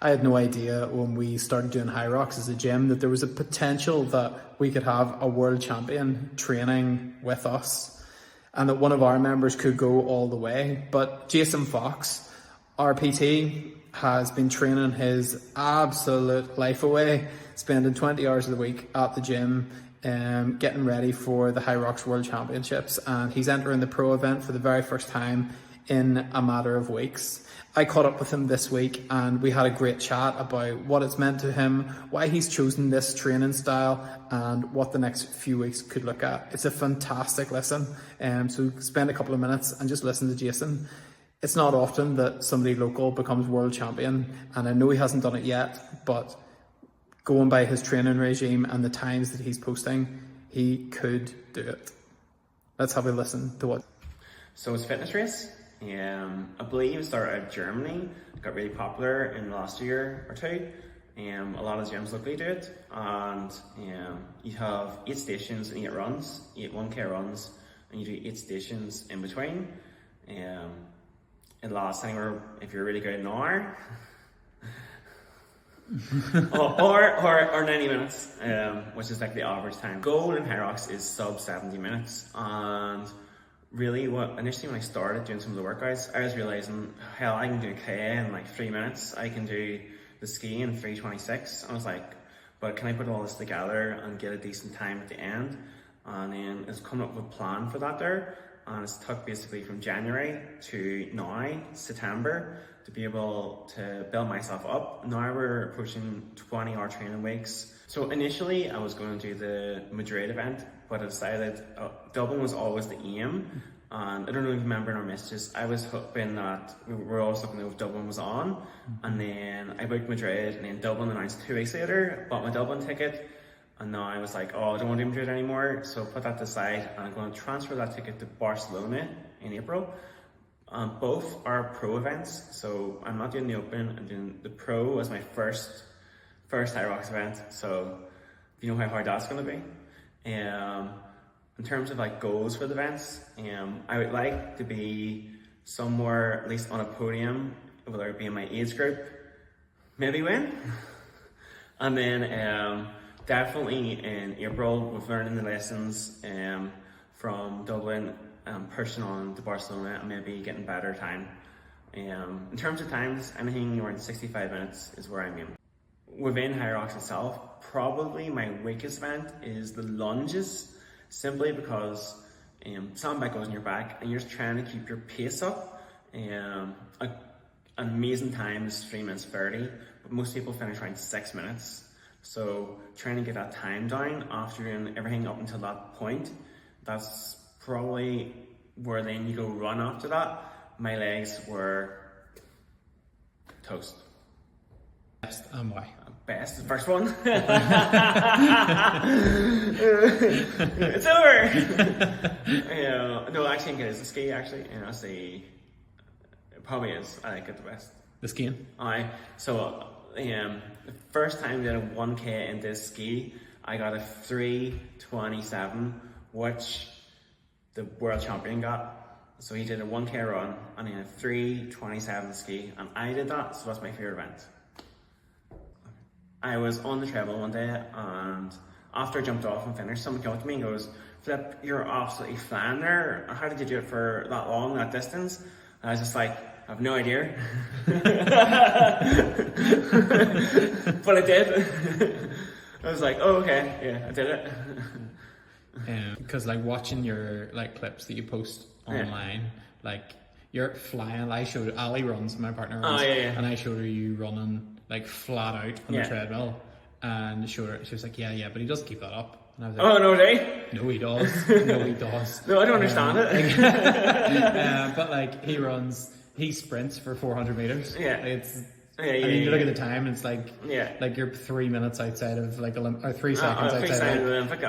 I had no idea when we started doing HYROX as a gym that there was a potential that we could have a world champion training with us and that one of our members could go all the way. But Jason Fox, our PT, has been training his absolute life away, spending 20 hours of the week at the gym, getting ready for the HYROX World Championships, and he's entering the pro event for the very first time in a matter of weeks. I caught up with him this week and we had a great chat about what it's meant to him, why he's chosen this training style, and what the next few weeks could look at. It's a fantastic listen, so spend a couple of minutes and just listen to Jason. It's not often that somebody local becomes world champion, and I know he hasn't done it yet, but going by his training regime and the times that he's posting, he could do it. Let's have a listen to what. So it's a fitness race. I believe it started out in Germany, got really popular in the last year or two. A lot of gyms locally do it, and you have 8 stations and 8 runs, 8 1K runs, and you do 8 stations in between. It lasts anywhere, if you're really good, an hour. or 90 minutes, which is like the average time. Goal in HYROX is sub 70 minutes, and really initially when I started doing some of the workouts, I was realizing, hell, I can do a K in like 3 minutes, I can do the ski in 3:26. I was like, but can I put all this together and get a decent time at the end? And then it's coming up with a plan for that there, and it's took basically from January to now, September, to be able to build myself up. Now we're approaching 20-hour training weeks. So initially I was going to do the Madrid event, but I decided Dublin was always the aim. And I don't know if you remember in our messages, I was hoping that we were always looking if Dublin was on. And then I booked Madrid, and then Dublin announced 2 weeks later, bought my Dublin ticket. And now I was like, oh, I don't want to do Madrid anymore. So put that aside, and I'm going to transfer that ticket to Barcelona in April. Both are pro events, so I'm not doing the open, I'm doing the pro as my first HYROX event, so you know how hard that's going to be. In terms of like goals for the events, I would like to be somewhere at least on a podium, whether it be in my age group, maybe win. And then definitely in April, with learning the lessons from Dublin, pushing on to Barcelona and maybe getting better time. In terms of times, anything around 65 minutes is where I'm in. Within HYROX itself, probably my weakest event is the lunges, simply because sandbag goes on your back and you're just trying to keep your pace up. An amazing time is 3 minutes 30, but most people finish around 6 minutes. So trying to get that time down after doing everything up until that point, that's probably where then you go run after that. My legs were toast. Best and why? Best is the first one. It's over. No, actually, I think it is the ski. Actually, it probably is. I like it the best. The skiing. So the first time I did a 1K in this ski, I got a 3:27, which the world champion got. So he did a 1K run and then a 3:27 ski, and I did that, so that's my favorite event. I was on the treadmill one day, and after I jumped off and finished, someone came up to me and goes, "Flip, you're absolutely flying there. How did you do it for that long, that distance?" And I was just like, I have no idea. But I did. I was like, oh, okay, yeah, I did it. Because like watching your like clips that you post online, like you're flying. I showed Ali runs, my partner runs, and I showed her you running like flat out on the treadmill, and showed her. She was like, yeah, but he doesn't keep that up. And I was like, oh no, they? No, he does. No, he does. No, I don't understand it. But like he sprints for 400 meters. Yeah, you look at the time, and it's like you're 3 minutes outside of like or 3 seconds outside of Olympic.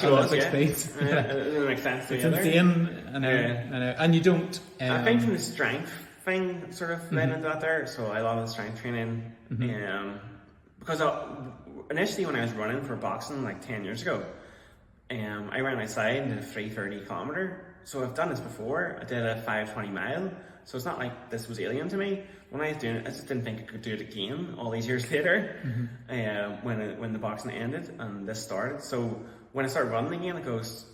Olympic speeds. It doesn't make sense to me. It's insane. I know. And you don't. I think from the strength thing sort of led into that there. So I love the strength training. Because initially when I was running for boxing like 10 years ago, I ran outside and did a 3:30 kilometer. So I've done this before. I did a 5:20 mile, So it's not like this was alien to me. When I was doing it, I just didn't think I could do it again all these years later, when the boxing ended and this started. So when I started running again,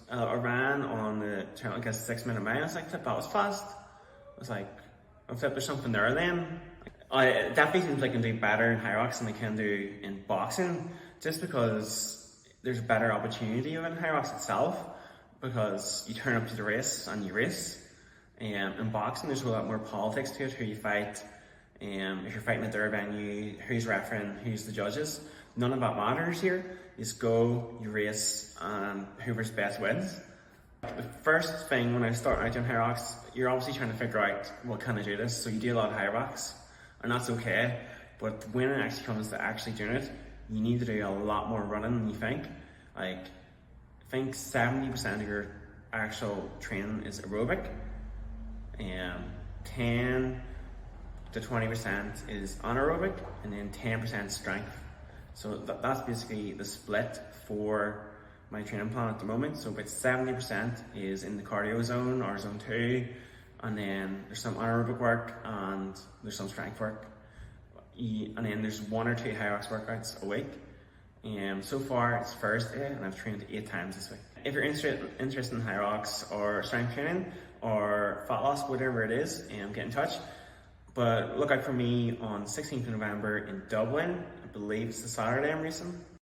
I ran on the trail, I guess 6 minute mile. I was like, that was fast. I was like, I thought there's something there then. It definitely seems like I can do better in HYROX than I can do in boxing, just because there's a better opportunity in HYROX itself, because you turn up to the race and you race. In boxing, there's a lot more politics to it, who you fight, if you're fighting at their venue, who's refereeing, who's the judges. None of that matters here. You just go, you race, and whoever's best wins. The first thing when I start out doing HYROX, you're obviously trying to figure out, what can I do this? So you do a lot of HYROX, and that's okay. But when it actually comes to actually doing it, you need to do a lot more running than you think. Like, I think 70% of your actual training is aerobic, and 10 to 20% is anaerobic, and then 10% strength. So that's basically the split for my training plan at the moment. So about 70% is in the cardio zone or zone 2, and then there's some anaerobic work and there's some strength work, and then there's 1 or 2 HYROX workouts a week. So far it's Thursday and I've trained 8 times this week. If you're interested in HYROX or strength training or fat loss, whatever it is, get in touch. But look out for me on 16th of November in Dublin. I believe it's the Saturday I'm racing.